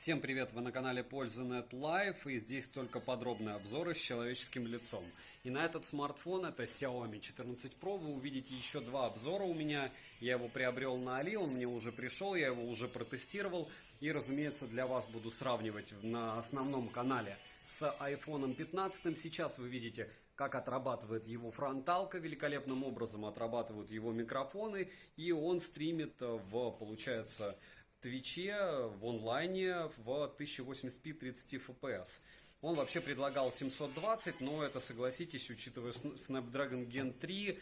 Всем привет! Вы на канале Польза.нет Live, и здесь только подробные обзоры с человеческим лицом. И на этот смартфон, это Xiaomi 14 Pro, вы увидите еще два обзора у меня. Я его приобрел на Али, он мне уже пришел, я его уже протестировал. И, разумеется, для вас буду сравнивать на основном канале с iPhone 15. Сейчас вы видите, как отрабатывает его фронталка, великолепным образом отрабатывают его микрофоны. И он стримит получается, Твиче в онлайне в 1080p 30 FPS. Он вообще предлагал 720, но это, согласитесь, учитывая Snapdragon Gen 3,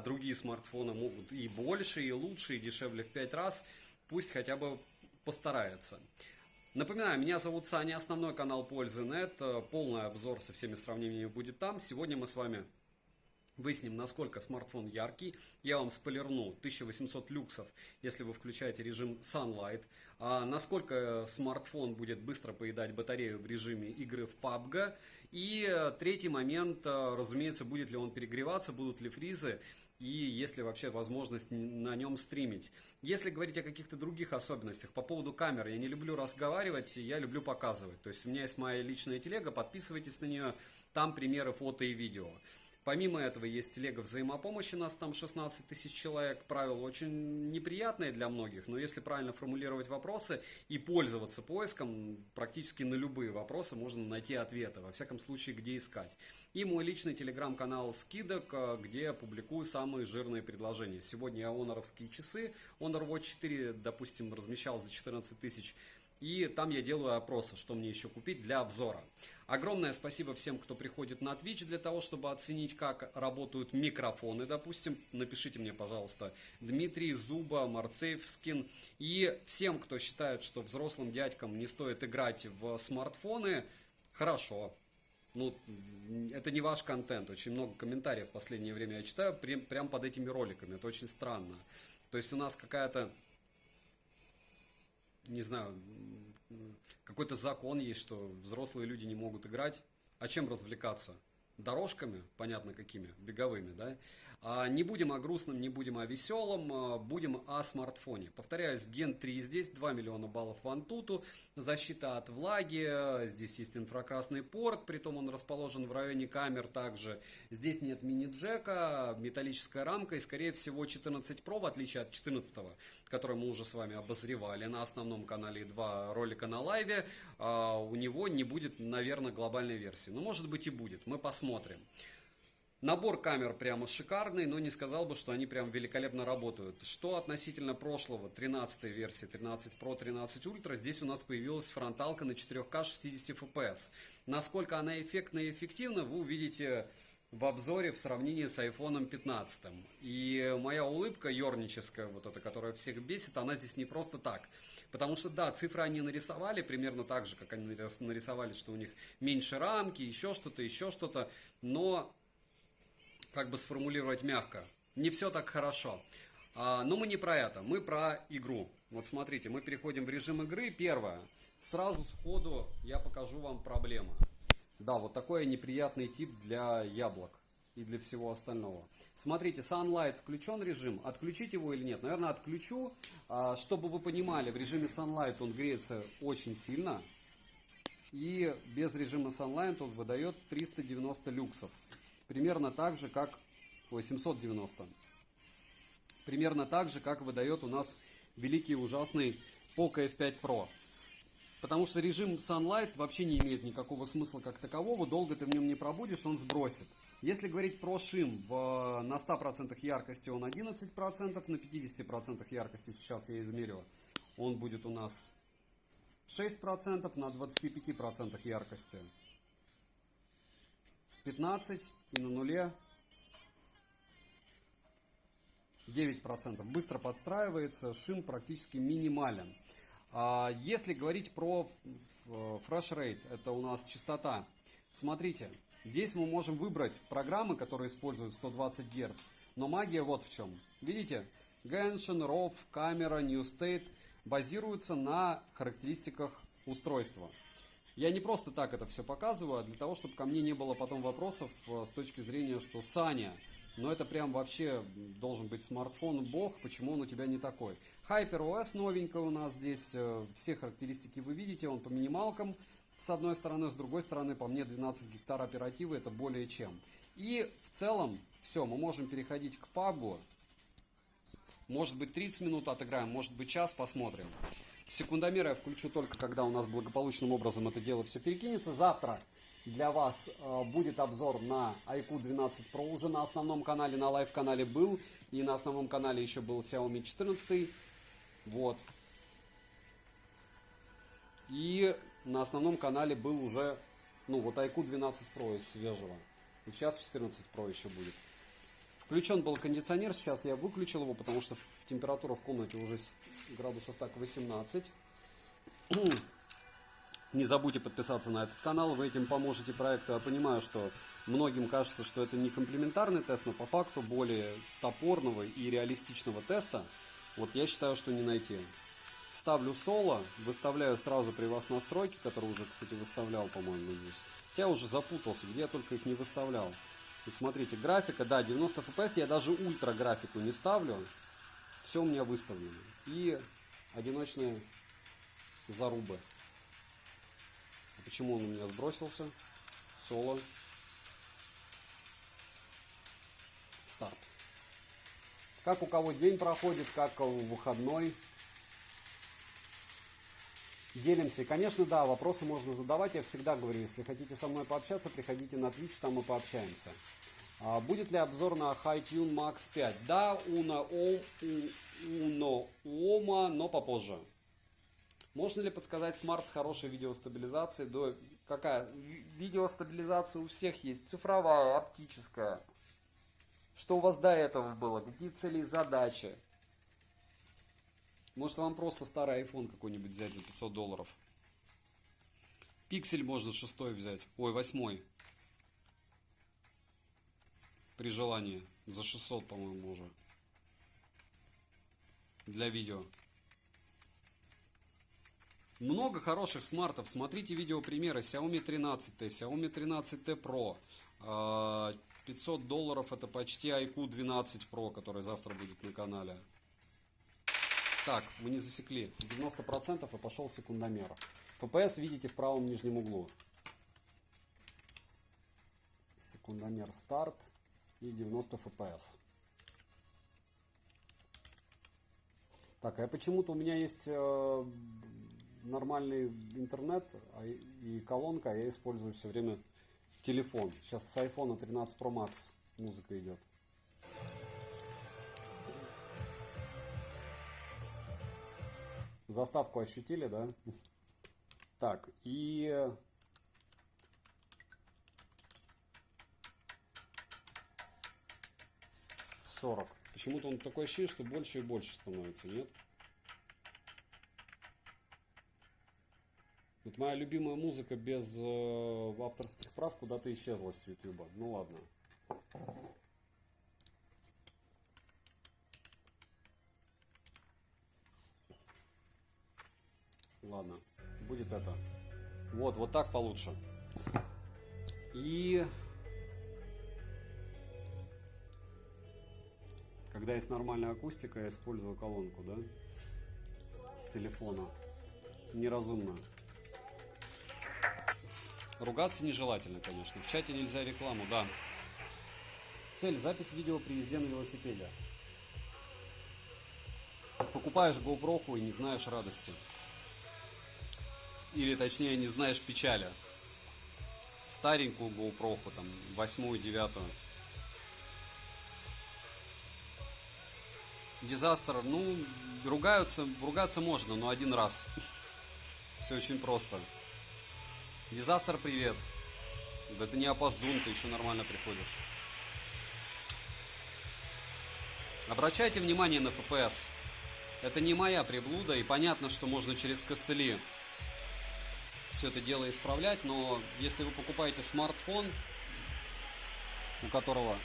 другие смартфоны могут и больше, и лучше, и дешевле в 5 раз. Пусть хотя бы постарается. Напоминаю, меня зовут Саня, основной канал Польза.нет, полный обзор со всеми сравнениями будет там. Сегодня мы с вами выясним, насколько смартфон яркий. Я вам спойлерну 1800 люксов, если вы включаете режим Sunlight. Насколько смартфон будет быстро поедать батарею в режиме игры в PUBG. И третий момент, разумеется, будет ли он перегреваться, будут ли фризы. И есть ли вообще возможность на нем стримить. Если говорить о каких-то других особенностях, по поводу камер, я не люблю разговаривать, я люблю показывать. То есть у меня есть моя личная телега, подписывайтесь на нее, там примеры фото и видео. Помимо этого есть телега взаимопомощи, нас там 16 тысяч человек, правила очень неприятные для многих, но если правильно формулировать вопросы и пользоваться поиском, практически на любые вопросы можно найти ответы, во всяком случае, где искать. И мой личный телеграм-канал скидок, где я публикую самые жирные предложения. Сегодня я хоноровские часы, Honor Watch 4, допустим, размещал за 14 тысяч. И там я делаю опросы, что мне еще купить для обзора. Огромное спасибо всем, кто приходит на Twitch для того, чтобы оценить, как работают микрофоны, допустим. Напишите мне, пожалуйста, Дмитрий, Зуба, Марцевскин. И всем, кто считает, что взрослым дядькам не стоит играть в смартфоны, хорошо. Ну, это не ваш контент. Очень много комментариев в последнее время я читаю прям под этими роликами. Это очень странно. То есть у нас какая-то, не знаю, какой-то закон есть, что взрослые люди не могут играть. А чем развлекаться? Дорожками, понятно какими, беговыми, да? Не будем о грустном, не будем о веселом, будем о смартфоне. Повторяюсь, Gen 3 здесь, 2 миллиона баллов в Antutu, защита от влаги, здесь есть инфракрасный порт, притом он расположен в районе камер также. Здесь нет мини-джека, металлическая рамка и, скорее всего, 14 Pro, в отличие от 14, который мы уже с вами обозревали на основном канале и два ролика на лайве, у него не будет, наверное, глобальной версии. Но, может быть, и будет, мы посмотрим. Набор камер прямо шикарный, но не сказал бы, что они прям великолепно работают. Что относительно прошлого 13 версии, 13 Pro, 13 Ultra, здесь у нас появилась фронталка на 4К 60 FPS. Насколько она эффектна и эффективна, вы увидите в обзоре в сравнении с iPhone 15. И моя улыбка ерническая, вот эта, которая всех бесит, она здесь не просто так. Потому что, да, цифры они нарисовали примерно так же, как они нарисовали, что у них меньше рамки, еще что-то, но, как бы сформулировать мягко, не все так хорошо. Но мы не про это, мы про игру. Вот смотрите, мы переходим в режим игры. Первое, сразу сходу я покажу вам проблему. Да, вот такой неприятный тип для яблок и для всего остального. Смотрите, Sunlight включен режим. Отключить его или нет? Наверное, отключу. Чтобы вы понимали, в режиме Sunlight он греется очень сильно. И без режима Sunlight он выдает 390 люксов. Примерно так же, как... 790. Примерно так же, как выдает у нас великий и ужасный Poco F5 Pro. Потому что режим Sunlight вообще не имеет никакого смысла как такового, долго ты в нем не пробудешь, он сбросит. Если говорить про шим, на 100% яркости он 11%, на 50% яркости сейчас я измерю, он будет у нас 6%, на 25% яркости 15% и на нуле 9%. Быстро подстраивается, шим практически минимален. Если говорить про Fresh Rate, это у нас частота. Смотрите, здесь мы можем выбрать программы, которые используют 120 Гц. Но магия вот в чем. Видите, Genshin, RAW, камера, New State базируются на характеристиках устройства. Я не просто так это все показываю, а для того, чтобы ко мне не было потом вопросов с точки зрения, что Саня, Но это прям вообще должен быть смартфон бог. Почему он у тебя не такой? HyperOS новенькая у нас здесь. Все характеристики вы видите. Он по минималкам с одной стороны. С другой стороны, по мне, 12 гектар оперативы. Это более чем. И в целом, все, мы можем переходить к PUBG. Может быть 30 минут отыграем, может быть час, посмотрим. Секундомер я включу только когда у нас благополучным образом это дело все перекинется. Завтра для вас будет обзор на iQOO 12 Pro уже на основном канале, на лайв-канале был. И на основном канале еще был Xiaomi 14. Вот. И на основном канале был уже, ну вот iQOO 12 Pro из свежего. И сейчас 14 Pro еще будет. Включен был кондиционер, сейчас я выключил его, потому что температура в комнате уже градусов так 18. Не забудьте подписаться на этот канал, вы этим поможете проекту. Я понимаю, что многим кажется, что это не комплементарный тест, но по факту более топорного и реалистичного теста, вот я считаю, что не найти. Ставлю соло, выставляю сразу при вас настройки, которые уже, кстати, выставлял, по-моему, здесь. Я уже запутался, где я только их не выставлял. Вот смотрите, графика, да, 90 FPS, я даже ультра графику не ставлю. Все у меня выставлено. И одиночные зарубы. А почему он у меня сбросился? Соло. Старт. Как у кого день проходит, как у выходной. Делимся. И, конечно, да, вопросы можно задавать. Я всегда говорю, если хотите со мной пообщаться, приходите на Twitch, там мы пообщаемся. Будет ли обзор на HiTune Max 5? Да, Uno Oma, но попозже. Можно ли подсказать смарт с хорошей видеостабилизацией? Да, какая? Видеостабилизация у всех есть. Цифровая, оптическая. Что у вас до этого было? Какие цели и задачи? Может вам просто старый iPhone какой-нибудь взять за $500. Пиксель можно 6 взять. Ой, 8. При желании. За 600, по-моему, уже. Для видео. Много хороших смартов. Смотрите видеопримеры. Xiaomi 13, Xiaomi 13T Pro. $500 это почти iQOO 12 Pro, который завтра будет на канале. Так, мы не засекли. 90% и пошел секундомер. FPS видите в правом нижнем углу. Секундомер старт и 90 FPS. Так, а почему-то у меня есть нормальный интернет и колонка, я использую все время телефон. Сейчас с iPhone 13 Pro Max музыка идет. Заставку ощутили, да? Так, и... $40. Почему-то он такое ощущение, что больше и больше становится, нет? Вот моя любимая музыка без авторских прав куда-то исчезла с YouTube. Ну ладно. Ладно, будет это. Вот так получше. И когда есть нормальная акустика, я использую колонку, да, с телефона. Неразумно. Ругаться нежелательно, конечно. В чате нельзя рекламу, да. Цель: запись видео при езде на велосипеде. Покупаешь GoPro и не знаешь радости. Или точнее не знаешь печали. Старенькую GoPro, там 8-ю, 9-ю. Дизастер, ну, ругаться можно, но один раз. Все очень просто. Дизастер, привет. Да ты не опоздун, ты еще нормально приходишь. Обращайте внимание на FPS. Это не моя приблуда, и понятно, что можно через костыли все это дело исправлять, но если вы покупаете смартфон, у которого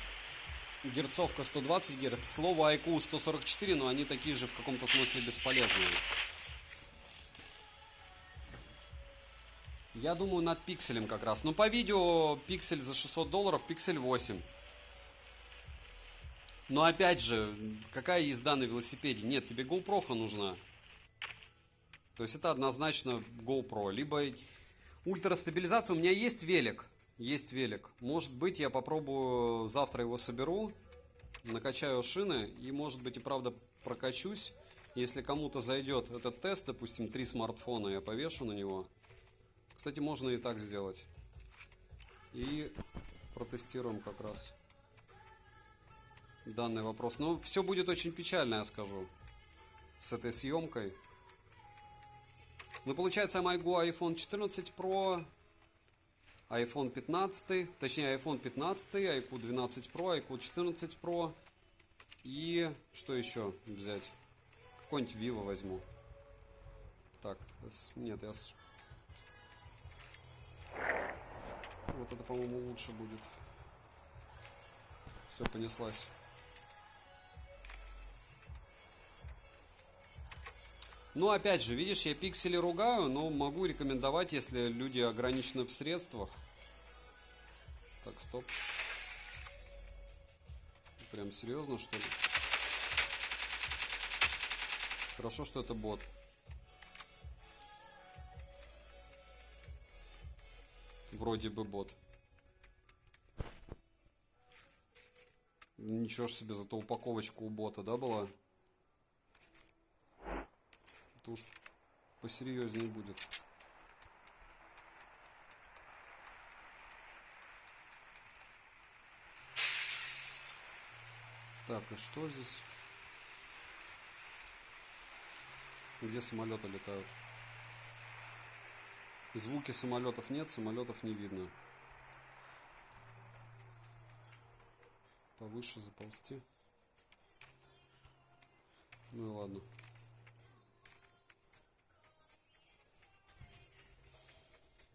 герцовка 120 Гц, слово iQOO 144, но они такие же в каком-то смысле бесполезные. Я думаю над пикселем как раз. Но по видео пиксель за $600, пиксель 8. Но опять же, какая езда на велосипеде? Нет, тебе GoPro нужна. То есть это однозначно GoPro. Либо ультрастабилизация. У меня есть велик. Есть велик. Может быть, я попробую, завтра его соберу, накачаю шины и, может быть, и правда прокачусь. Если кому-то зайдет этот тест, допустим, 3 смартфона, я повешу на него. Кстати, можно и так сделать. И протестируем как раз данный вопрос. Но все будет очень печально, я скажу, с этой съемкой. Ну, получается, я могу iPhone 14 Pro, iPhone 15, точнее iPhone 15, iQOO 12 Pro, iQOO 14 Pro. И что еще взять? Какой-нибудь Vivo возьму. Так, нет, я... Вот это, по-моему, лучше будет. Все, понеслась. Ну, опять же, видишь, я пиксели ругаю, но могу рекомендовать, если люди ограничены в средствах. Так, стоп. Прям серьезно, что ли? Хорошо, что это бот. Вроде бы бот. Ничего ж себе, зато упаковочка у бота, да, была? Это уж посерьезнее будет. Так, и что здесь? Где самолеты летают? Звуки самолетов нет, самолетов не видно. Повыше заползти. Ну и ладно.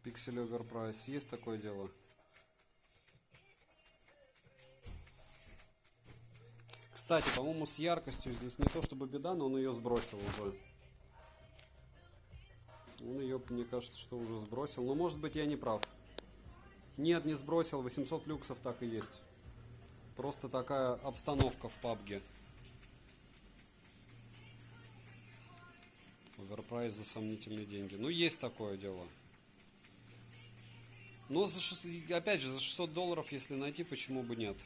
Пиксель оверпрайс. Есть такое дело? Кстати, по-моему, с яркостью здесь не то чтобы беда, но он ее сбросил уже. Он ее, мне кажется, что уже сбросил. Но может быть я не прав. Нет, не сбросил. 800 люксов так и есть. Просто такая обстановка в PUBG. Оверпрайс за сомнительные деньги. Ну, есть такое дело. Но опять же, за $600, если найти, почему бы нет?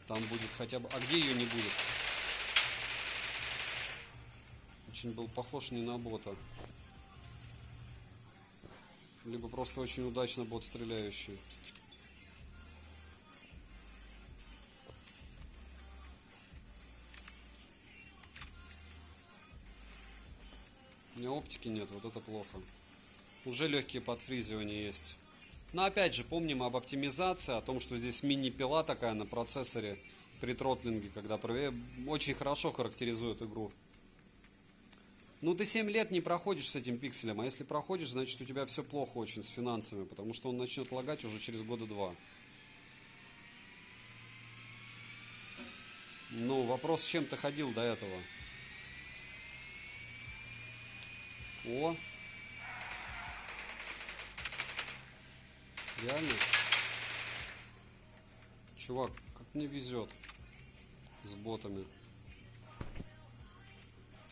Там будет хотя бы... А где ее не будет? Очень был похож не на бота. Либо просто очень удачно бот стреляющий. У меня оптики нет, вот это плохо. Уже легкие подфризивания есть. Но опять же, помним об оптимизации, о том, что здесь мини-пила такая на процессоре при тротлинге, когда очень хорошо характеризует игру. Ну, ты 7 лет не проходишь с этим пикселем, а если проходишь, значит у тебя все плохо очень с финансами, потому что он начнет лагать уже через года 2. Ну, вопрос, с чем ты ходил до этого? О! Реально? Чувак, как мне везет с ботами.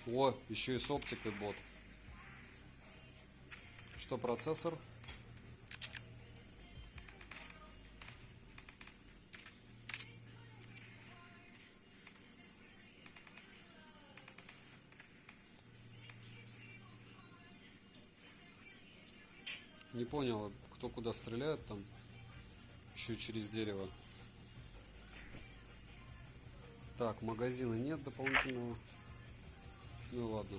О, еще и с оптикой бот. Что процессор? Не понял, кто куда стреляет там. Еще через дерево. Так, магазина нет дополнительного. Ну ладно.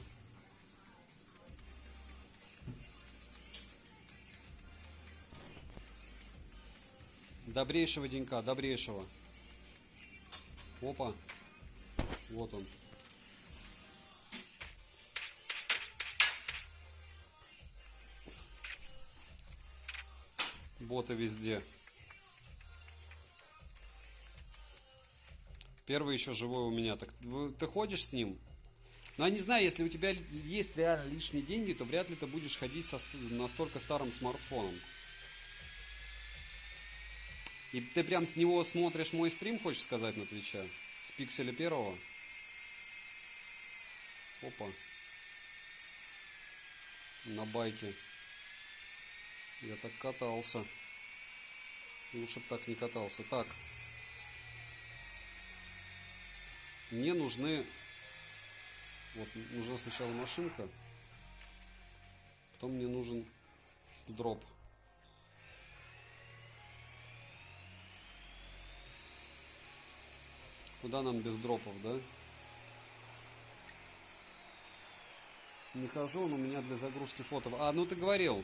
Добрейшего денька, добрейшего. Опа. Вот он. Боты везде. Первый еще живой у меня. Так ты ходишь с ним? Ну, я не знаю, если у тебя есть реально лишние деньги, то вряд ли ты будешь ходить со настолько старым смартфоном. И ты прям с него смотришь мой стрим, хочешь сказать, на Твиче? С пикселя первого? Опа. На байке. Я так катался. Лучше бы так не катался. Так. Мне нужны... Вот, нужна сначала машинка. Потом мне нужен дроп. Куда нам без дропов, да? Не хожу, он у меня для загрузки фото. А, ну ты говорил.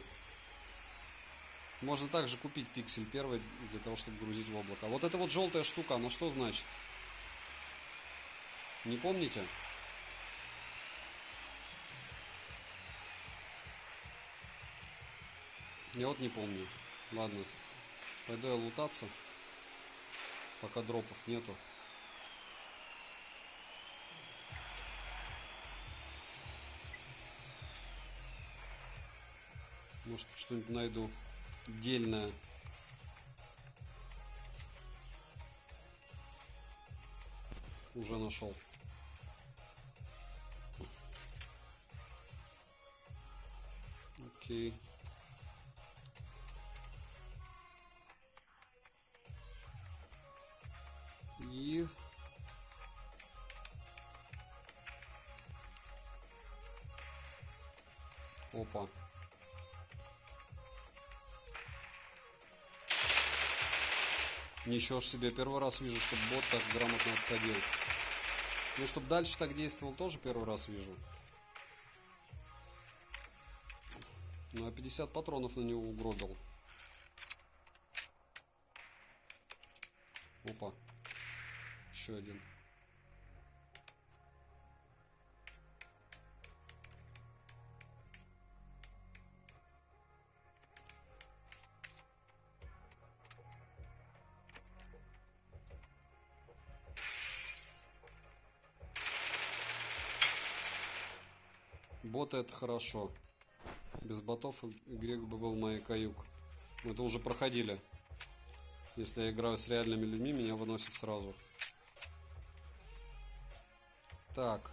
Можно также купить пиксель первый для того, чтобы грузить в облако. А вот эта вот желтая штука, она что значит? Не помните? Я вот не помню. Ладно. Пойду я лутаться. Пока дропов нету. Может, что-нибудь найду дельное. Уже нашел. Окей. И... Опа. Ничего ж себе, первый раз вижу, чтобы бот так грамотно отходил. Ну, чтобы дальше так действовал, тоже первый раз вижу. Ну, а 50 патронов на него угробил. Опа. Еще один. Боты — это хорошо. Без ботов игре бы был мой каюк. Мы это уже проходили. Если я играю с реальными людьми, меня выносит сразу. Так.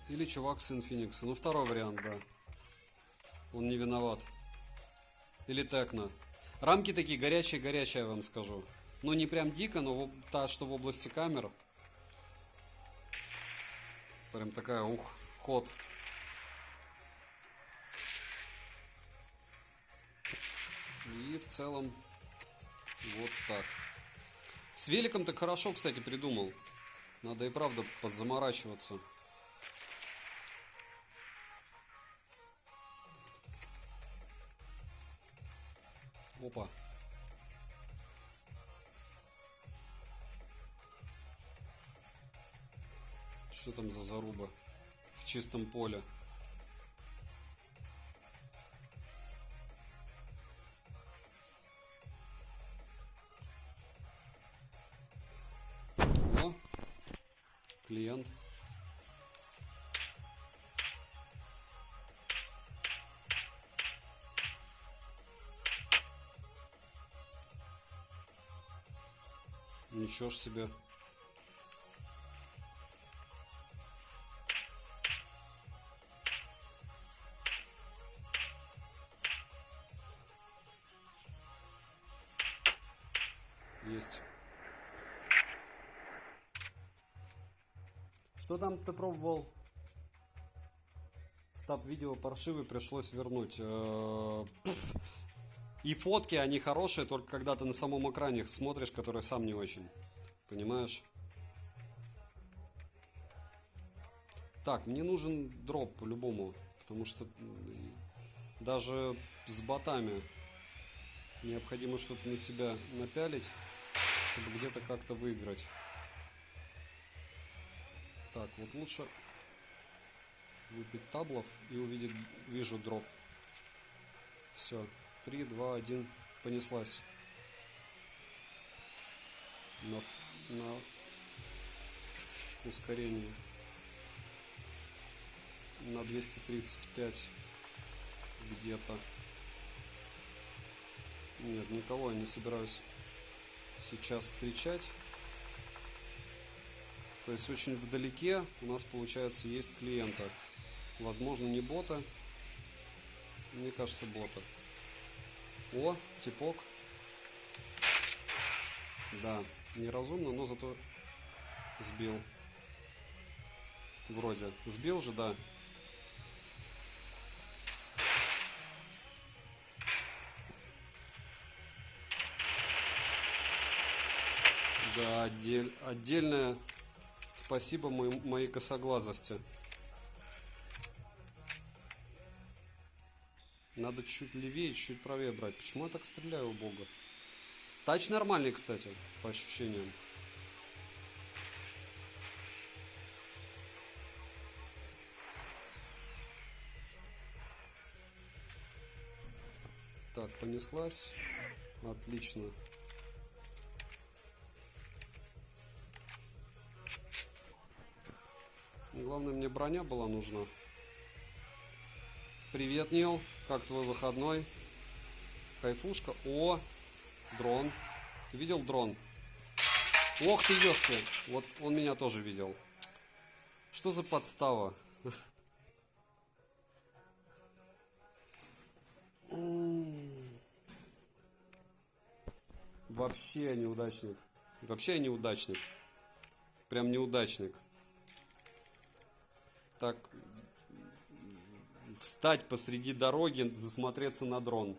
Или чувак сын Феникса. Ну, второй вариант, да. Он не виноват. Или Текно. Рамки такие горячие-горячие, я вам скажу. Ну, не прям дико, но та, что в области камер. Прям такая, ход. И в целом вот так. С великом так хорошо, кстати, придумал. Надо и правда позаморачиваться. Опа. Что там за заруба? В чистом поле. О, клиент. Ничего ж себе. Есть. Что там ты пробовал? Стаб-видео паршивый, пришлось вернуть. И фотки, они хорошие, только когда ты на самом экране смотришь, который сам не очень. Понимаешь? Так, мне нужен дроп по-любому. Потому что даже с ботами необходимо что-то на себя напялить, чтобы где-то как-то выиграть. Так, вот лучше выпить таблов и увидеть, вижу дроп. Все, 3, 2, 1, понеслась. На ускорение. На 235. где-то. Нет, никого я не собираюсь сейчас встречать. То есть очень вдалеке у нас, получается, есть клиента. Возможно, не бота. Мне кажется, бота. О, типок. Да, неразумно, но зато сбил. Вроде. Сбил же, да. Да, отдельное спасибо моей косоглазости. Надо чуть-чуть левее, чуть правее брать. Почему я так стреляю, убого? Тач нормальный, кстати, по ощущениям. Так, понеслась. Отлично. Главное, мне броня была нужна. Привет, Нил. Как твой выходной? Кайфушка. О, дрон. Ты видел дрон? Ох ты, ёшки. Вот он меня тоже видел. Что за подстава? Вообще неудачник. Вообще неудачник. Прям неудачник. Так, встать посреди дороги, засмотреться на дрон.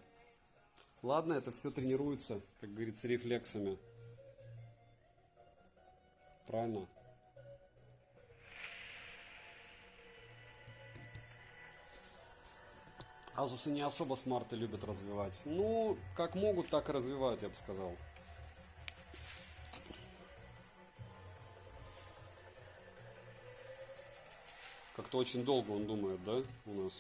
Ладно, это все тренируется, как говорится, рефлексами. Правильно? Азусы не особо смарты любят развивать. Ну, как могут, так и развивают, я бы сказал. Как-то очень долго он думает, да, у нас?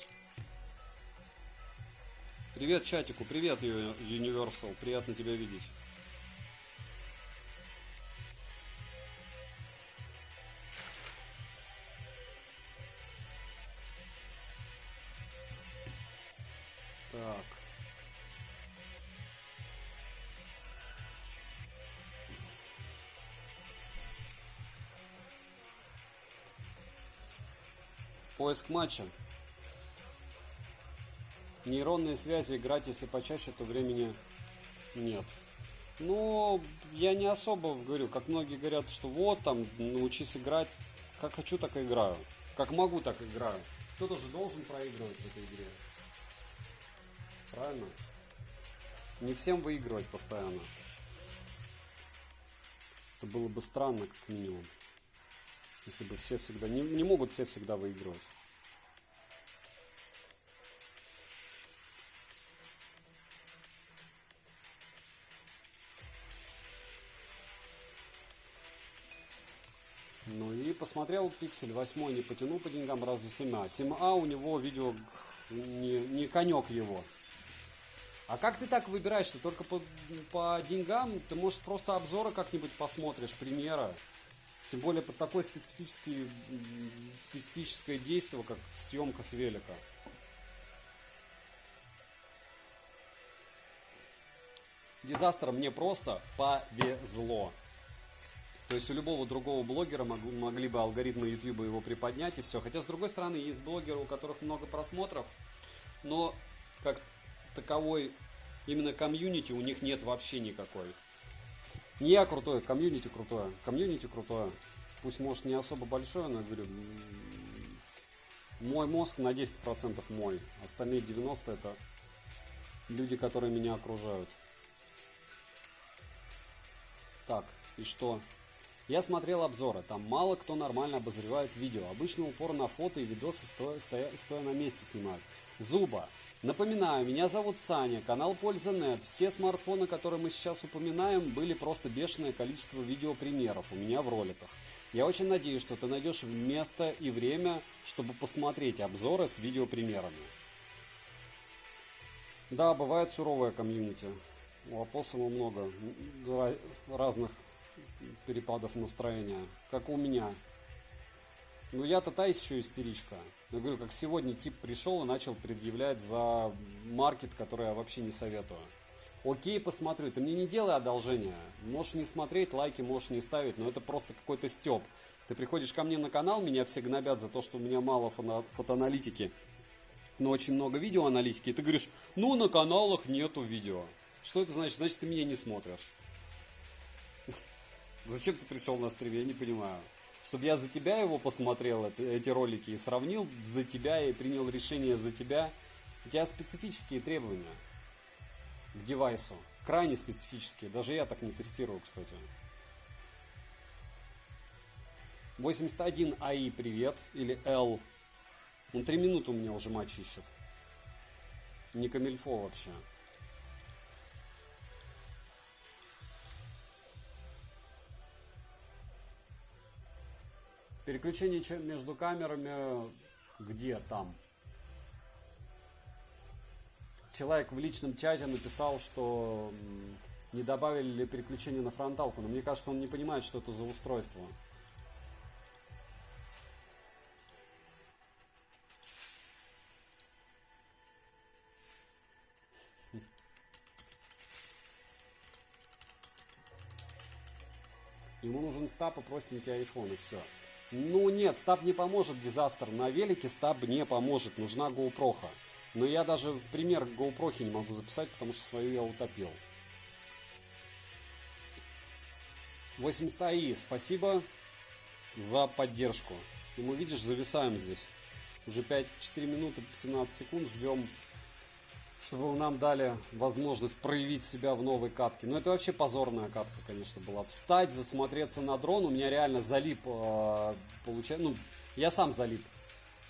Привет чатику, привет Universal, приятно тебя видеть. Так. Поиск матча. Нейронные связи играть, если почаще, то времени нет. Ну, я не особо говорю, как многие говорят, что вот там, научись играть. Как хочу, так и играю. Как могу, так и играю. Кто-то же должен проигрывать в этой игре. Правильно? Не всем выигрывать постоянно. Это было бы странно, как минимум. Если бы все всегда... Не могут все всегда выигрывать. Ну и посмотрел Pixel 8, не потянул по деньгам, разве 7А. 7А у него видео не конек его. А как ты так выбираешь? Ты только по деньгам? Ты, может, просто обзоры как-нибудь посмотришь, примера? Тем более под такое специфическое действие, как съемка с велика. Дизастер мне просто повезло. То есть у любого другого блогера могли бы алгоритмы YouTube его приподнять и все. Хотя, с другой стороны, есть блогеры, у которых много просмотров, но как таковой именно комьюнити у них нет вообще никакой. Не я крутой, комьюнити крутое. Комьюнити крутое. Пусть, может, не особо большое, но я говорю, мой мозг на 10% мой. Остальные 90% это люди, которые меня окружают. Так, и что? Я смотрел обзоры, там мало кто нормально обозревает видео. Обычно упор на фото и видосы стоя на месте снимают. Зуба. Напоминаю, меня зовут Саня, канал Польза.нет. Все смартфоны, которые мы сейчас упоминаем, были просто бешеное количество видеопримеров у меня в роликах. Я очень надеюсь, что ты найдешь место и время, чтобы посмотреть обзоры с видеопримерами. Да, бывает суровое комьюнити. У опоссума много разных перепадов настроения, как у меня. Ну я-то та еще истеричка. Я говорю, как сегодня тип пришел и начал предъявлять за маркет, который я вообще не советую. Окей, посмотрю. Ты мне не делай одолжение. Можешь не смотреть, лайки можешь не ставить, но это просто какой-то стёб. Ты приходишь ко мне на канал, меня все гнобят за то, что у меня мало фотоаналитики, но очень много видеоаналитики. И ты говоришь, ну на каналах нету видео. Что это значит? Значит, ты меня не смотришь. Зачем ты пришел на стрим? Я не понимаю. Чтобы я за тебя его посмотрел, эти ролики, и сравнил за тебя, и принял решение за тебя. У тебя специфические требования к девайсу. Крайне специфические. Даже я так не тестирую, кстати. 81 АИ, привет. Или L. Он 3 минуты у меня уже матч ищет. Не камильфо вообще. Переключение между камерами где там? Человек в личном чате написал, что не добавили ли переключение на фронталку, но мне кажется, он не понимает, что это за устройство. Ему нужен стаб и простенький iPhone, и все. Ну нет, стаб не поможет, дизастер. На велике стаб не поможет, нужна GoPro. Но я даже пример GoPro не могу записать, потому что свою я утопил. 80 АИ, спасибо за поддержку. И мы, видишь, зависаем здесь. Уже 4 минуты 17 секунд ждем, чтобы нам дали возможность проявить себя в новой катке. Но это вообще позорная катка, конечно, была. Встать, засмотреться на дрон, у меня реально залип, получается, ну, я сам залип.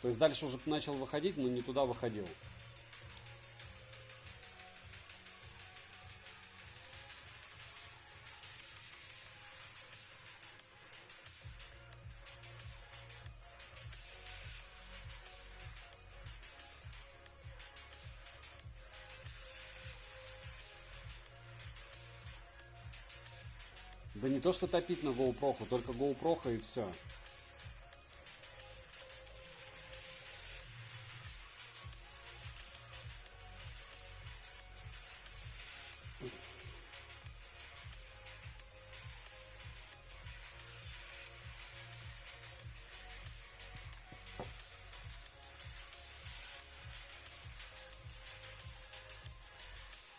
То есть дальше уже начал выходить, но не туда выходил. Да не то, что топить на GoPro, только GoPro и все.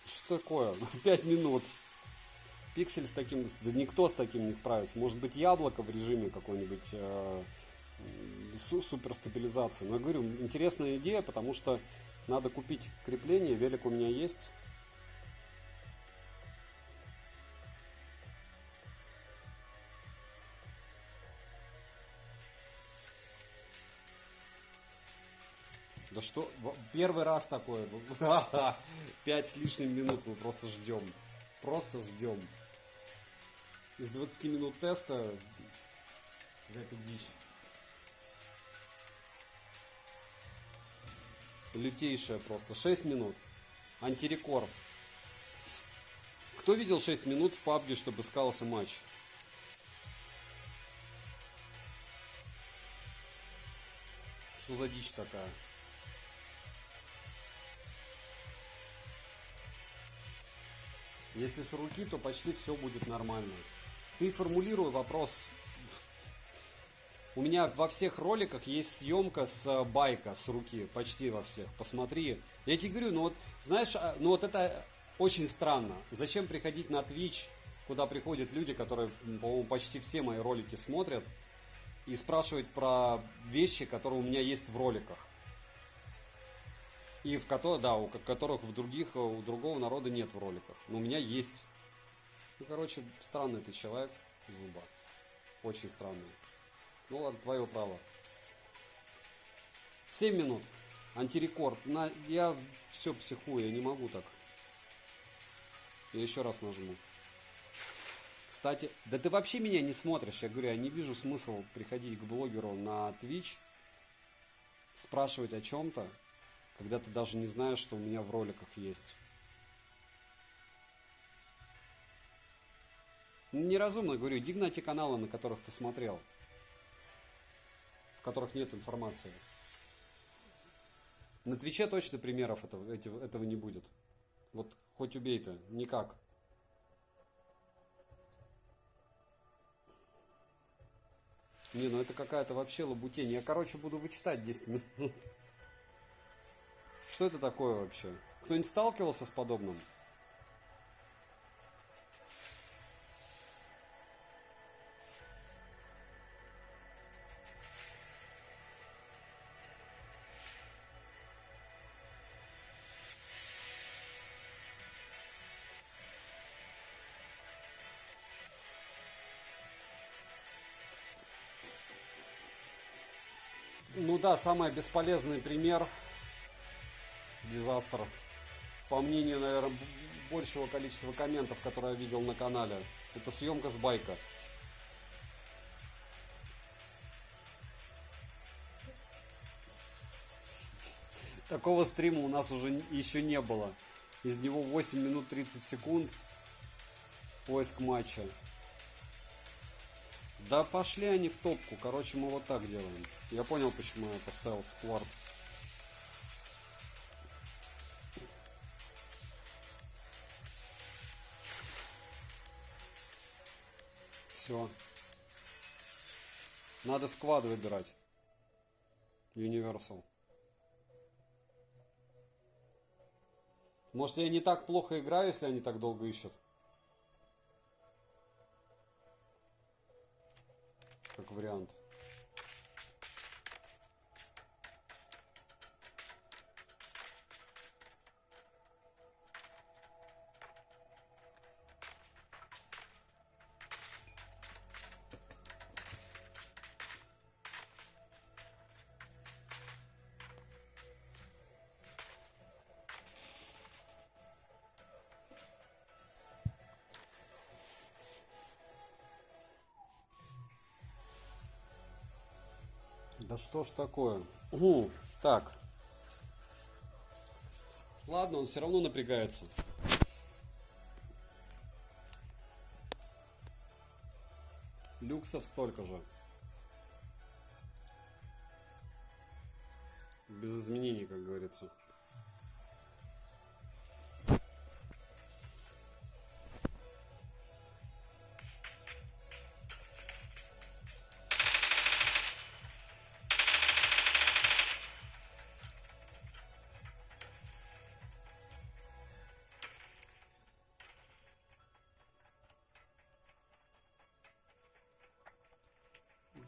Что такое? 5 минут. Пиксель с таким, да никто с таким не справится. Может быть, яблоко в режиме какой-нибудь суперстабилизации. Но я говорю, интересная идея, потому что надо купить крепление. Велик у меня есть. Да что, первый раз такое. 5 с лишним минут мы просто ждем. Просто ждем. Из 20 минут теста это дичь. Лютейшая просто. 6 минут. Антирекорд. Кто видел 6 минут в PUBG, чтобы искался матч? Что за дичь такая? Если с руки, то почти все будет нормально. Ты формулируй вопрос. У меня во всех роликах есть съемка с байка, с руки. Почти во всех. Посмотри. Я тебе говорю, ну вот, знаешь, ну вот это очень странно. Зачем приходить на Twitch, куда приходят люди, которые, по-моему, почти все мои ролики смотрят, и спрашивать про вещи, которые у меня есть в роликах. И в которых, да, у которых у другого народа нет в роликах. Но у меня есть. Ну, короче, странный ты человек, Зуба. Очень странный. Ну ладно, твое право. 7 минут. Антирекорд. Я все психую, я не могу так. Я еще раз нажму. Кстати, да ты вообще меня не смотришь. Я говорю, я не вижу смысла приходить к блогеру на Twitch, спрашивать о чем-то, когда ты даже не знаешь, что у меня в роликах есть. Неразумно, говорю, иди на те каналы, на которых ты смотрел. В которых нет информации. На Твиче точно примеров этого не будет. Вот хоть убей-то, никак. Не, ну это какая-то вообще лабутень. Я, короче, буду вычитать 10 минут. Что это такое вообще? Кто-нибудь сталкивался с подобным? Ну да, самый бесполезный пример дизастер. По мнению, наверное, большего количества комментов, которые я видел на канале. Это съемка с байка. Такого стрима у нас уже еще не было. Из него 8 минут 30 секунд. Поиск матча. Да пошли они в топку. Короче, мы вот так делаем. Я понял, почему я поставил скварт. Все. Надо сквад выбирать. Universal. Может, я не так плохо играю, если они так долго ищут? Как вариант. Да что ж такое? Так. Ладно, он все равно напрягается. Люксов столько же. Без изменений, как говорится.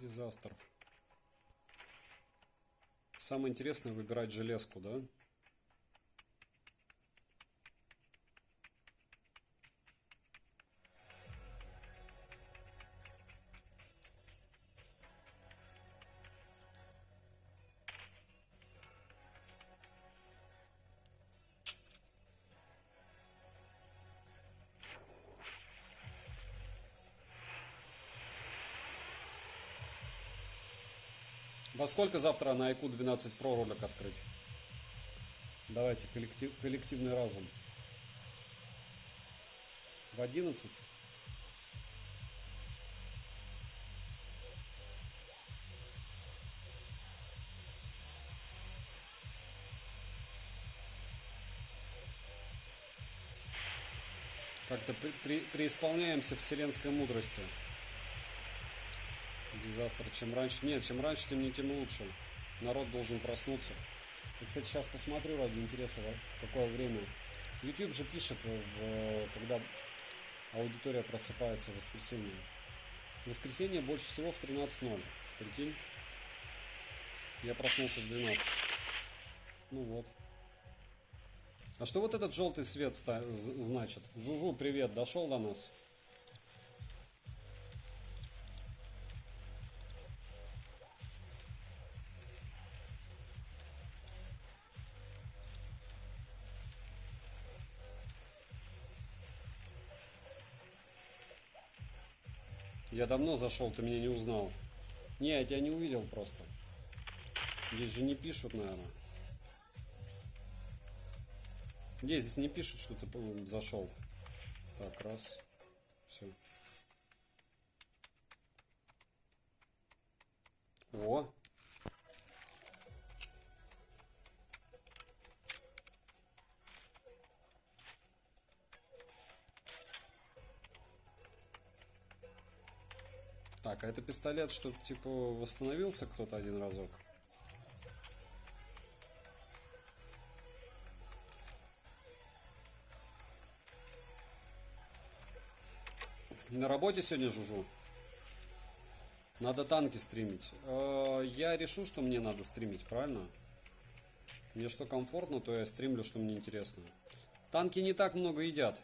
Дизастер. Самое интересное выбирать железку, да? Во сколько завтра на IQ 12 Pro ролик открыть? Давайте, коллективный разум. В 11? Как-то преисполняемся вселенской мудрости. Дизастер. Чем раньше. Нет, чем раньше, тем лучше. Народ должен проснуться. И, кстати, сейчас посмотрю ради интереса, в какое время. YouTube же пишет, когда аудитория просыпается в воскресенье. В воскресенье больше всего в 13:00. Прикинь? Я проснулся в 12. Ну вот. А что вот этот желтый свет значит? Жужу, привет, дошел до нас? Я давно зашел, ты меня не узнал. Не, я тебя не увидел просто. Здесь же не пишут, наверное. Здесь не пишут, что ты зашел. Так, раз. Все. О, Так, а это пистолет, что типа восстановился кто-то один разок? На работе сегодня жужу. Надо танки стримить. Я решу, что мне надо стримить, правильно? Мне что комфортно, то я стримлю, что мне интересно. Танки не так много едят.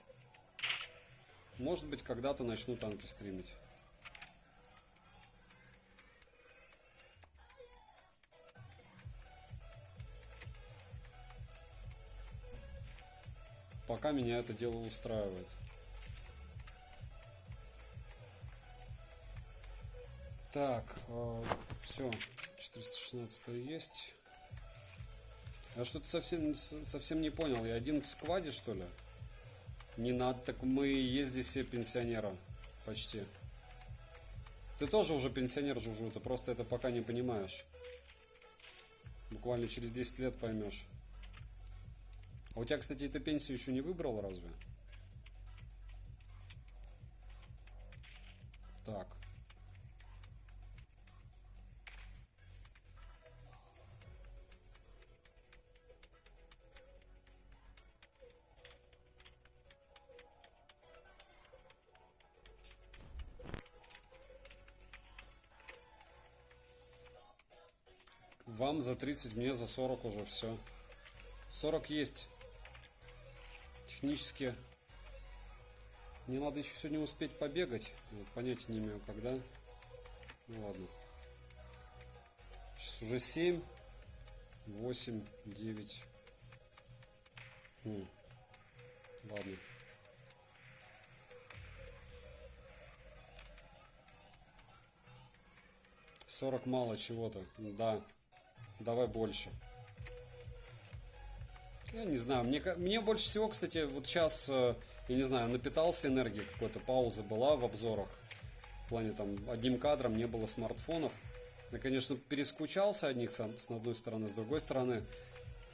Может быть, когда-то начну танки стримить. Пока меня это дело устраивает. Так, все, 416 есть. Я что-то совсем не понял. Я один в скваде, что ли? Не надо, так мы есть здесь все пенсионеры. Почти. Ты тоже уже пенсионер, Жужу, ты просто это пока не понимаешь. Буквально через 10 лет поймешь. А у тебя, кстати, ты пенсию еще не выбрал, разве? Так. Вам за 30, мне за 40 уже все. 40 есть. Технически. Мне надо еще сегодня успеть побегать. Понятия не имею, когда. Ну ладно. Сейчас уже 7, 8, 9. Ладно. «40 мало чего-то. Да. Давай больше. Я не знаю. Мне больше всего, кстати, вот сейчас, я не знаю, напитался энергией, какой-то пауза была в обзорах. В плане там одним кадром не было смартфонов. Я, конечно, перескучался от них с одной стороны. С другой стороны,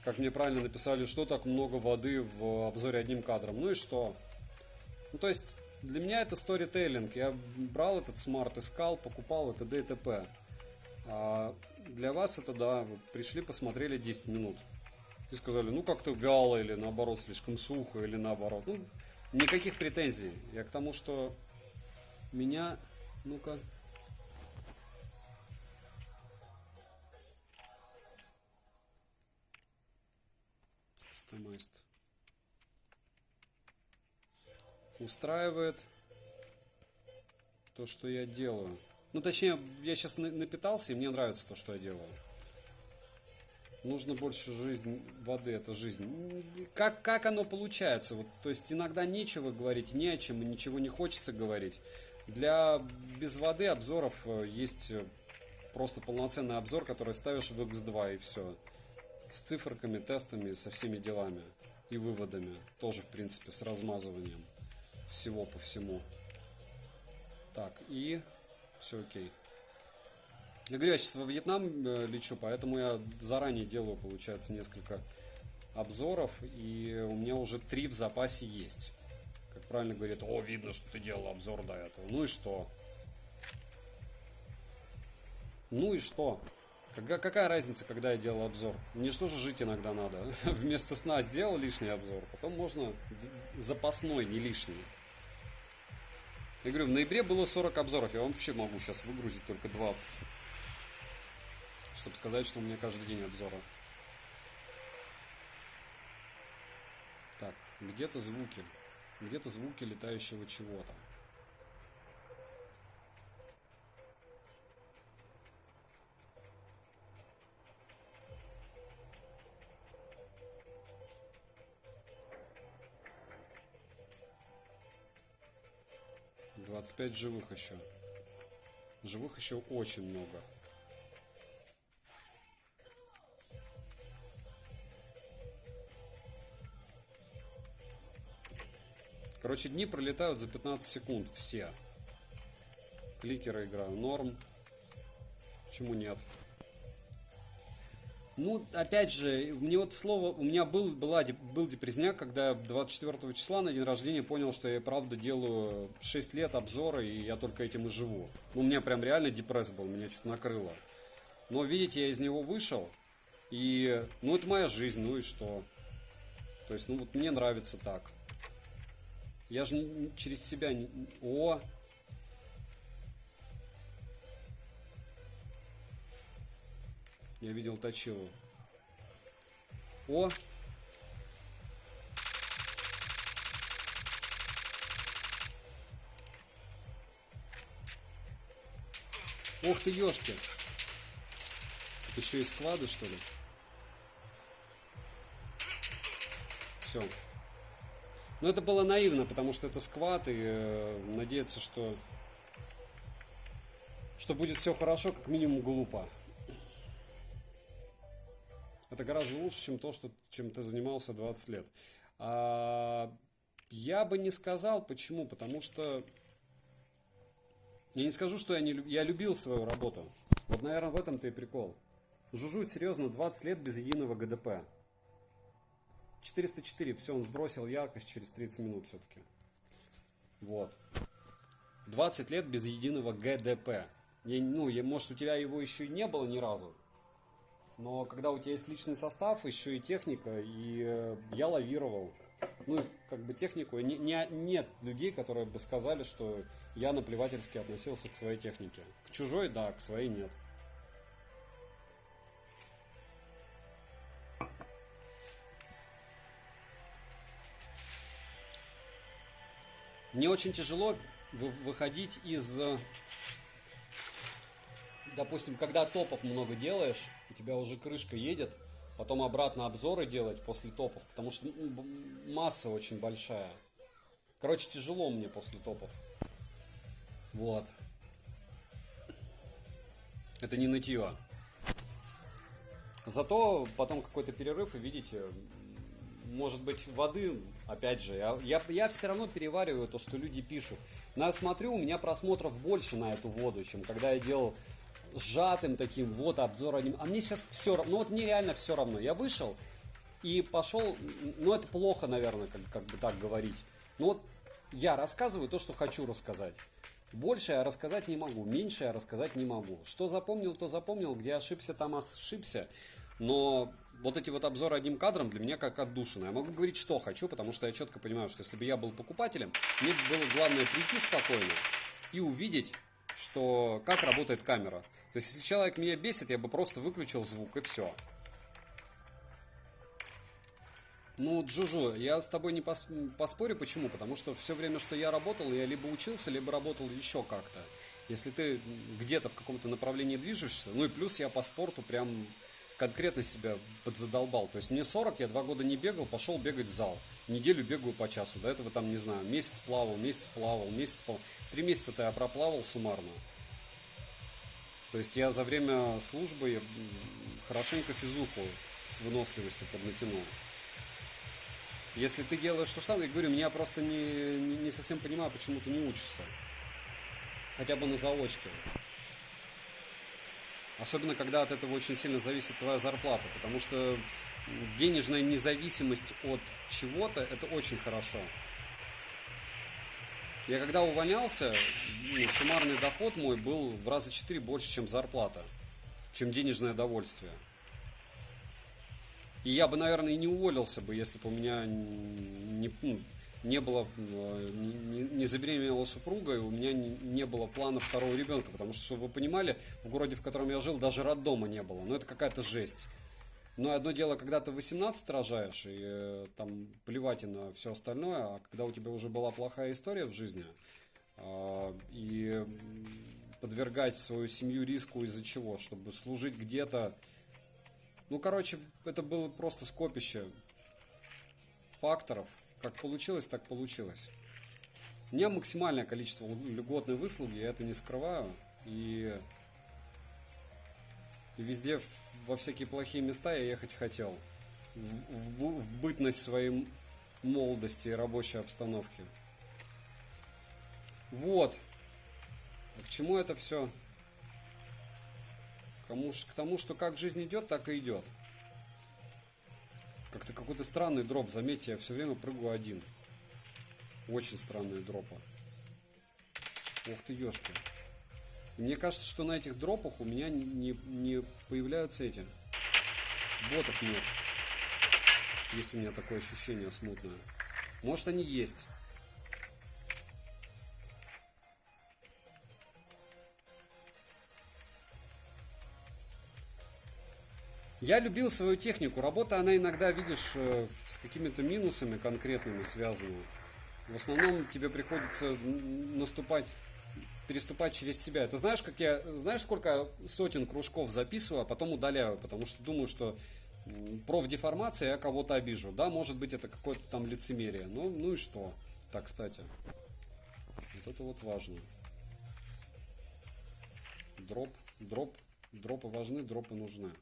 как мне правильно написали, что так много воды в обзоре одним кадром. Ну и что? Ну, то есть, для меня это сторителлинг. Я брал этот смарт, искал, покупал это т.д. и т.п. А для вас это, да, вы пришли, посмотрели 10 минут. И сказали, ну как-то вяло, или наоборот слишком сухо, или наоборот. Ну, никаких претензий. Я к тому, что меня... Ну-ка... Устраивает то, что я делаю. Ну, точнее, я сейчас напитался, и мне нравится то, что я делаю. Нужно больше жизнь, воды, это жизнь. Как оно получается? Вот, то есть иногда нечего говорить, не о чем, и ничего не хочется говорить. Для без воды обзоров есть просто полноценный обзор, который ставишь в X2 и все. С циферками, тестами, со всеми делами и выводами. Тоже, в принципе, с размазыванием всего по всему. Так, и все окей. Я говорю, я сейчас во Вьетнам лечу, поэтому я заранее делаю, получается, несколько обзоров, и у меня уже 3 в запасе есть. Как правильно говорят, о, видно, что ты делал обзор до этого. Ну и что? Ну и что? Какая разница, когда я делал обзор? Мне что же жить иногда надо? Вместо сна сделал лишний обзор, потом можно запасной, не лишний. Я говорю, в ноябре было 40 обзоров, я вам вообще могу сейчас выгрузить только 20. Чтобы сказать, что у меня каждый день обзоры. Так, где-то звуки. Где-то звуки летающего чего-то. — 25 живых еще. Живых еще очень много. Короче, дни пролетают за 15 секунд все. Кликеры играю норм. Почему нет? Ну, опять же, мне вот слово, у меня был депрезняк, когда я 24 числа на день рождения понял, что я правда делаю 6 лет обзоры, и я только этим и живу. Ну, у меня прям реально депресс был, меня что-то накрыло. Но, видите, я из него вышел, и, ну, это моя жизнь, ну и что? То есть, ну, вот мне нравится так. Я же через себя не... О! Я видел точилу. О! Ох ты, ёшки! Тут еще и склады, что ли? Все. Но это было наивно, потому что это сквад, и надеяться, что будет все хорошо, как минимум глупо. Это гораздо лучше, чем то, чем ты занимался 20 лет. Я бы не сказал, почему, потому что я не скажу, что я любил свою работу. Вот, наверное, в этом-то и прикол. Жужжуть серьезно 20 лет без единого ГДП. 404, все, он сбросил яркость через 30 минут все-таки. Вот. 20 лет без единого ГДП. Может, у тебя его еще и не было ни разу. Но когда у тебя есть личный состав, еще и техника, и я лавировал. Ну, как бы технику. Нет людей, которые бы сказали, что я наплевательски относился к своей технике. К чужой, да, к своей нет. Мне очень тяжело выходить из, допустим, когда топов много делаешь, у тебя уже крышка едет, потом обратно обзоры делать после топов, потому что масса очень большая. Короче, тяжело мне после топов. Вот. Это не нытье. Зато потом какой-то перерыв, и видите, может быть, воды, опять же, я все равно перевариваю то, что люди пишут. Но я смотрю, у меня просмотров больше на эту воду, чем когда я делал сжатым таким, вот обзор одним. А мне сейчас все равно, ну вот мне реально все равно. Я вышел и пошел, ну это плохо, наверное, как бы так говорить. Но вот я рассказываю то, что хочу рассказать. Больше я рассказать не могу, меньше я рассказать не могу. Что запомнил, то запомнил, где ошибся, там ошибся. Но вот эти вот обзоры одним кадром для меня как отдушина. Я могу говорить, что хочу, потому что я четко понимаю, что если бы я был покупателем, мне было главное прийти спокойно и увидеть, как работает камера. То есть, если человек меня бесит, я бы просто выключил звук и все. Ну, Джужу, я с тобой не поспорю, почему? Потому что все время, что я работал, я либо учился, либо работал еще как-то. Если ты где-то в каком-то направлении движешься, ну и плюс я по спорту прям конкретно себя подзадолбал. То есть мне 40, я 2 года не бегал, пошел бегать в зал. Неделю бегаю по часу. До этого там, не знаю, месяц плавал. 3 месяца-то я проплавал суммарно. То есть я за время службы хорошенько физуху с выносливостью поднатянул. Если ты делаешь то же самое, я говорю, я просто не совсем понимаю, почему ты не учишься. Хотя бы на заочке. Особенно, когда от этого очень сильно зависит твоя зарплата. Потому что денежная независимость от чего-то, это очень хорошо. Я когда увольнялся, суммарный доход мой был в раза 4 больше, чем зарплата. Чем денежное довольствие. И я бы, наверное, и не уволился бы, если бы у меня не было, не забеременела супруга, и у меня не было плана второго ребенка. Потому что, чтобы вы понимали, в городе, в котором я жил, даже роддома не было. Ну, это какая-то жесть. Но одно дело, когда ты 18 рожаешь, и там плевать и на все остальное, а когда у тебя уже была плохая история в жизни, и подвергать свою семью риску из-за чего? Чтобы служить где-то. Ну, короче, это было просто скопище факторов. Как получилось, так получилось. У меня максимальное количество льготной выслуги, я это не скрываю. И везде, во всякие плохие места я ехать хотел. В бытность своей молодости и рабочей обстановки. Вот. А к чему это все? К тому, что как жизнь идет, так и идет. Как-то какой-то странный дроп, заметьте, я все время прыгаю один. Очень странные дропы. Ух ты, ёшки. Мне кажется, что на этих дропах у меня не появляются эти. Ботов нет. Есть у меня такое ощущение смутное. Может, они есть. Я любил свою технику. Работа, она иногда, видишь, с какими-то минусами конкретными связана. В основном тебе приходится переступать через себя. Ты знаешь, знаешь, сколько сотен кружков записываю, а потом удаляю, потому что думаю, что профдеформация, я кого-то обижу. Да, может быть, это какое-то там лицемерие. Ну и что? Так, кстати. Вот это вот важно. Дропы важны, дропы нужны.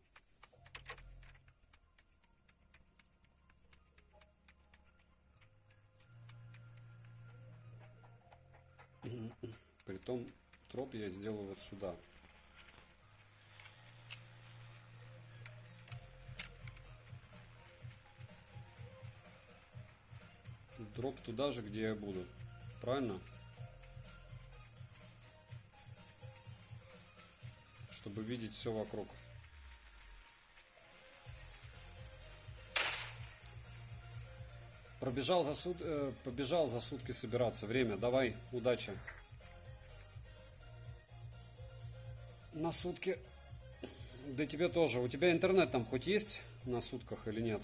Притом дроп я сделаю вот сюда. Дроп туда же, где я буду. Правильно? Чтобы видеть все вокруг. Побежал за сутки собираться. Время, давай, удачи. На сутки. Да тебе тоже. У тебя интернет там хоть есть на сутках или нет?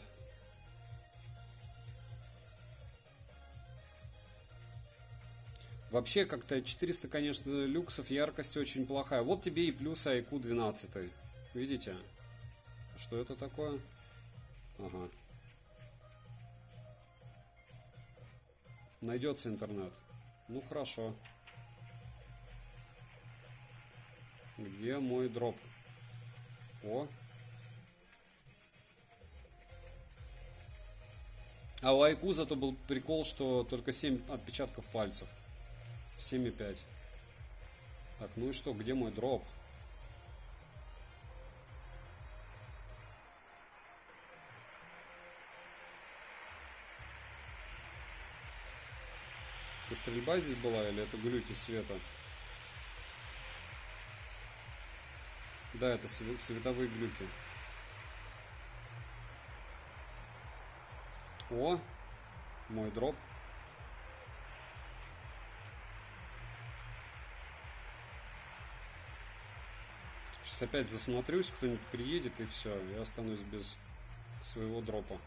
Вообще как-то 400, конечно, люксов, яркость очень плохая. Вот тебе и плюс IQ 12. Видите? Что это такое? Ага. Найдется интернет. Ну хорошо. Где мой дроп? О. А у IQ зато был прикол, что только 7 отпечатков пальцев. 7,5. Так, ну и что, где мой дроп? Это стрельба здесь была или это глюки света? Да, это световые глюки. О, мой дроп. Сейчас опять засмотрюсь, кто-нибудь приедет и все, я останусь без своего дропа.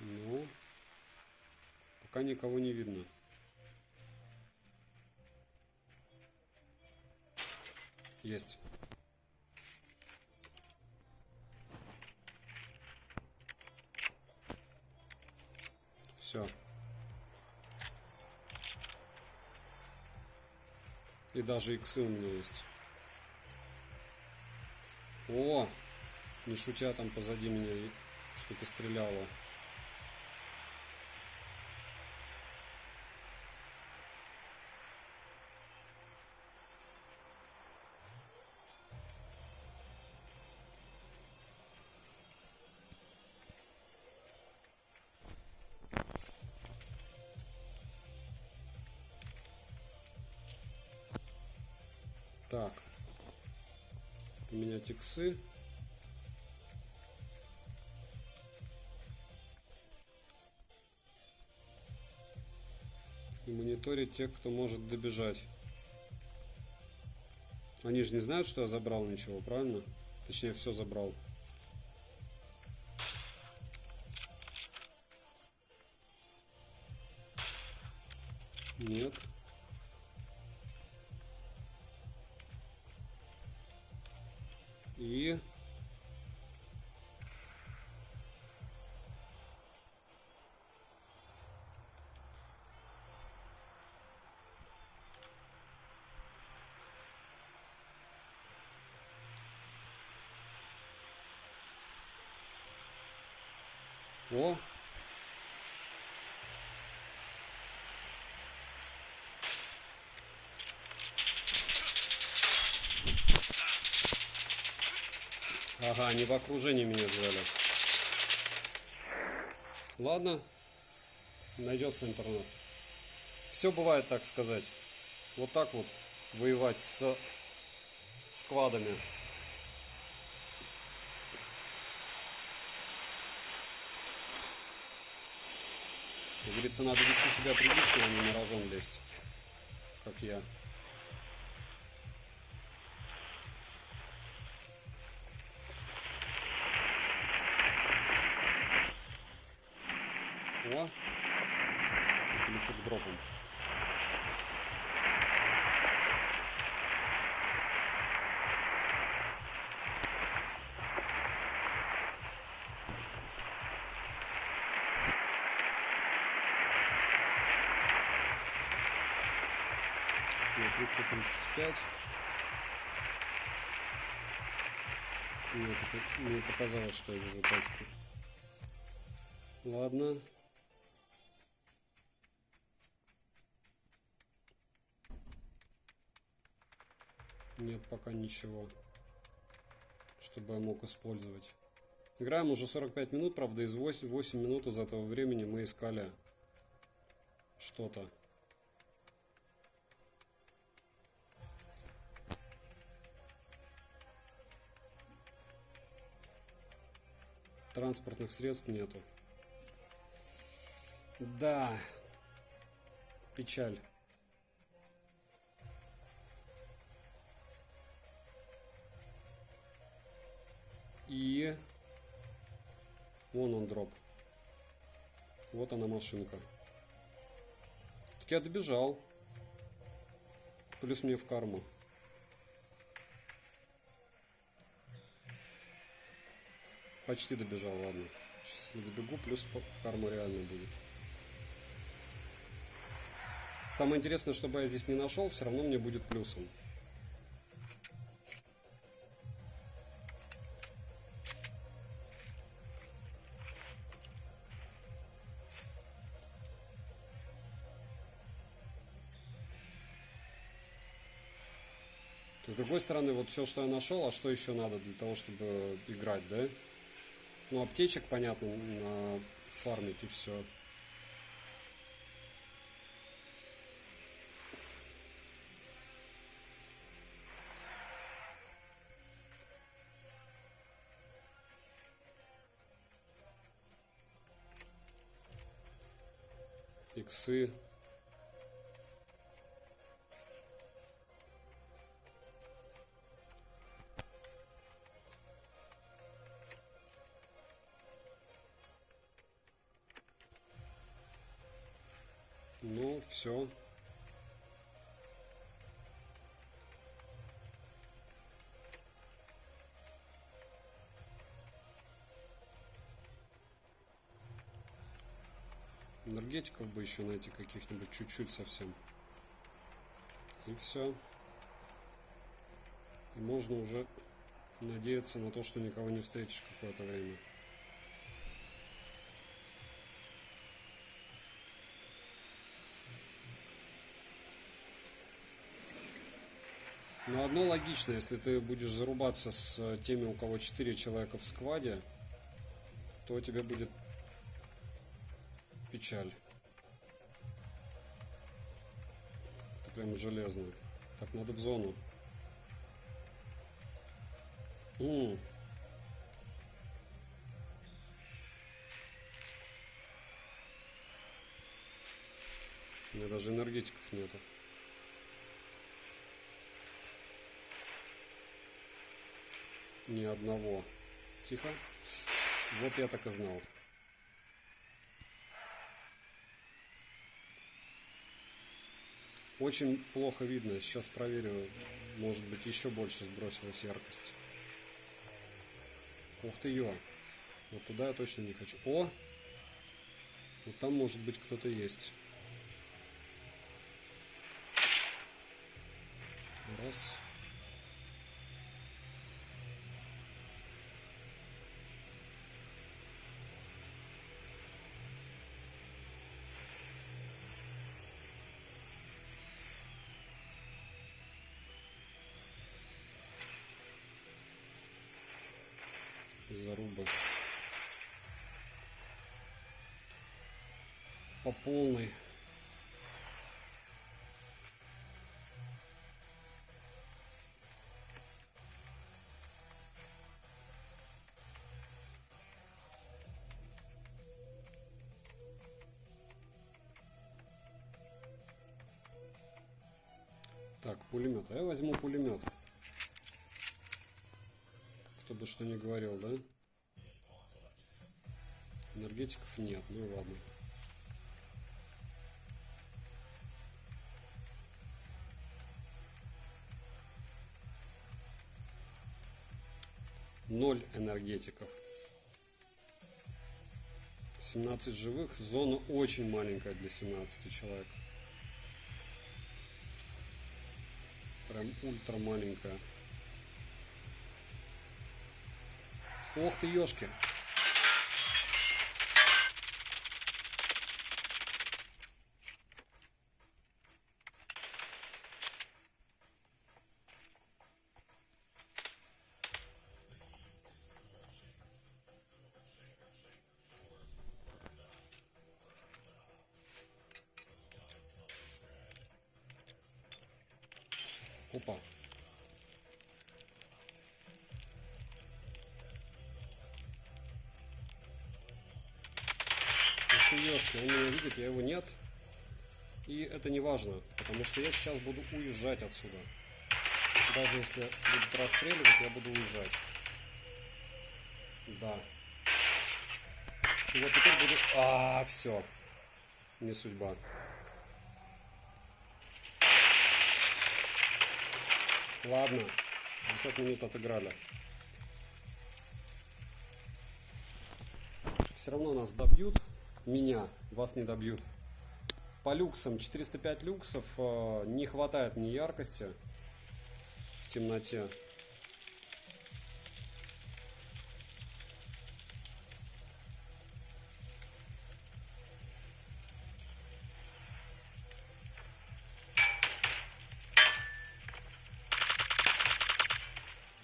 Ну, пока никого не видно. Есть. Все. И даже иксы у меня есть. О, не шутя, там позади меня что-то стреляло. Так, поменять иксы. И мониторить тех, кто может добежать. Они же не знают, что я забрал ничего, правильно? Точнее, все забрал. Нет. И... О! Ага, они в окружении меня взяли. Ладно, найдется интернет. Все бывает, так сказать. Вот так вот воевать с сквадами. Как говорится, надо вести себя прилично, а не на рожон лезть, как я. О, ключик дропом. Нет, 335. Нет, это мне показалось, что я вижу тачку. Ладно. Нет пока ничего, чтобы я мог использовать. Играем уже 45 минут, правда, из 8 минут из этого времени мы искали что-то. Транспортных средств нету. Да. Печаль. И вон он дроп. Вот она машинка. Так я добежал. Плюс мне в карму. Почти добежал, ладно. Сейчас если добегу, плюс в карму реально будет. Самое интересное, чтобы я здесь не нашел, все равно мне будет плюсом. С другой стороны, вот все, что я нашел, а что еще надо для того, чтобы играть, да? Ну, аптечек, понятно, фармить и все. Иксы. Ну, все. Энергетиков бы еще найти каких-нибудь чуть-чуть совсем. И все. И можно уже надеяться на то, что никого не встретишь какое-то время. Но одно логично, если ты будешь зарубаться с теми, у кого 4 человека в скваде, то тебе будет печаль. Это прям железно. Так, надо в зону. У меня даже энергетиков нету. Ни одного. Тихо. Вот я так и знал. Очень плохо видно. Сейчас проверю. Может быть, еще больше сбросилась яркость. Ух ты, ё. Вот туда я точно не хочу. О! Вот там может быть кто-то есть. Раз. по полной. Так, пулемет. А я возьму пулемет. Кто бы что ни говорил, да? Энергетиков нет, ну ладно. Ноль энергетиков. 17 живых. Зона очень маленькая для 17 человек. Прям ультра маленькая. Ох ты, ёшки. Опа. Ёшки, он меня видит, я его нет. И это не важно, потому что я сейчас буду уезжать отсюда. Даже если будут расстреливать, я буду уезжать. Да. И вот теперь буду... все. Не судьба. Ладно. 50 минут отыграли. Все равно нас добьют. Меня. Вас не добьют. По люксам 405 люксов. Не хватает мне яркости в темноте.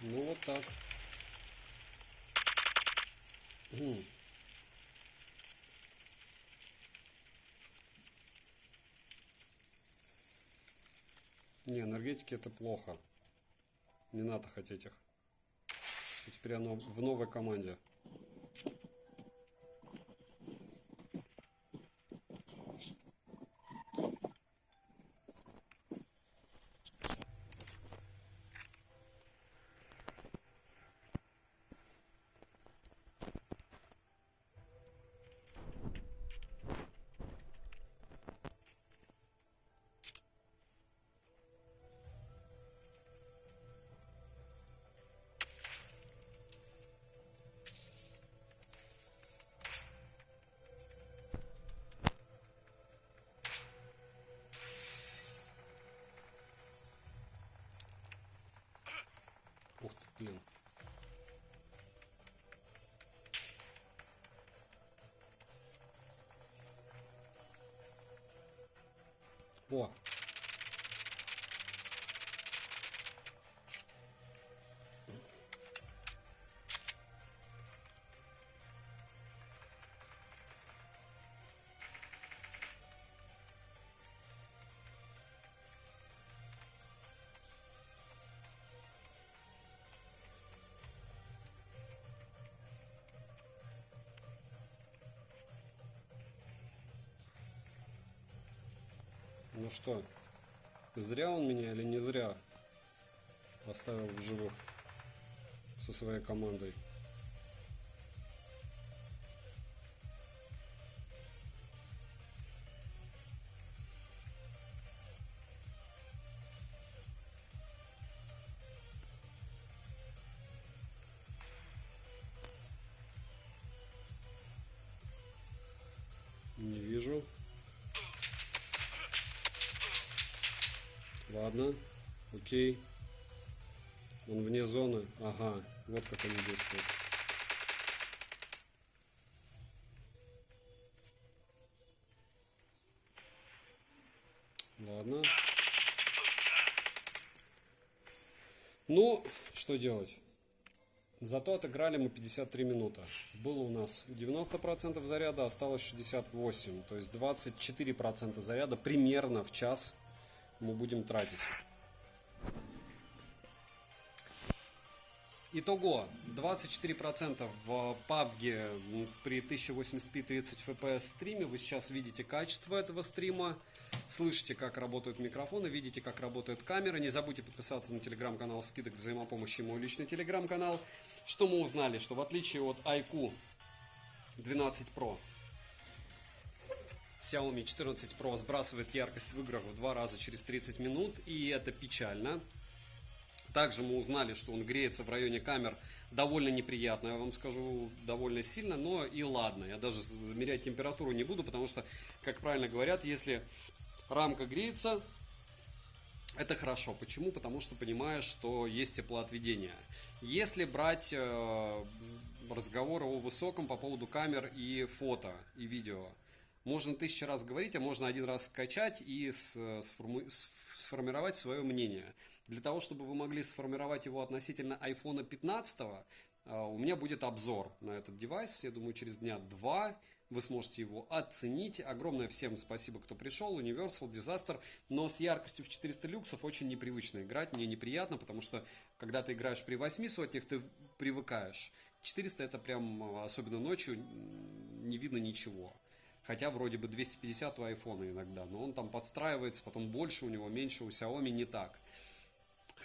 Ну вот так. Не, энергетики это плохо. Не надо хотеть их. И теперь оно в новой команде. Ух ты, блин. О! Ну что, зря он меня или не зря оставил в живых со своей командой? Не вижу. Ладно, окей. Он вне зоны. Ага, вот как они действуют. Ладно. Ну, что делать? Зато отыграли мы 53 минуты. Было у нас 90% заряда, осталось 68%. То есть 24% заряда примерно в час мы будем тратить. Итого 24% в PUBG при 1080p 30 FPS стриме. Вы сейчас видите качество этого стрима, слышите, как работают микрофоны, видите, как работает камера. Не забудьте подписаться на телеграм-канал скидок взаимопомощи, мой личный телеграм-канал. Что мы узнали? Что в отличие от iQOO 12 Pro, Xiaomi 14 Pro сбрасывает яркость в играх в 2 раза через 30 минут, и это печально. Также мы узнали, что он греется в районе камер довольно неприятно, я вам скажу, довольно сильно, но и ладно. Я даже замерять температуру не буду, потому что, как правильно говорят, если рамка греется, это хорошо. Почему? Потому что понимаешь, что есть теплоотведение. Если брать разговоры о высоком по поводу камер и фото, и видео, можно 1000 раз говорить, а можно один раз скачать и сформировать свое мнение. Для того, чтобы вы могли сформировать его относительно iPhone 15, у меня будет обзор на этот девайс. Я думаю, через дня 2 вы сможете его оценить. Огромное всем спасибо, кто пришел. Universal, Disaster. Но с яркостью в 400 люксов очень непривычно играть. Мне неприятно, потому что когда ты играешь при 8 сотнях, ты привыкаешь. 400 это прям, особенно ночью, не видно ничего. Хотя вроде бы 250 у айфона иногда. Но он там подстраивается, потом больше у него, меньше у Xiaomi не так.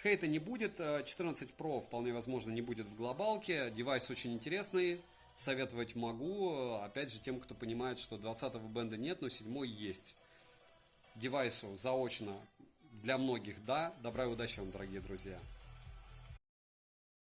Хейта не будет, 14 Pro вполне возможно не будет в глобалке, девайс очень интересный, советовать могу, опять же тем, кто понимает, что 20-го бенда нет, но 7-й есть. Девайсу заочно для многих да, добра и удачи вам, дорогие друзья.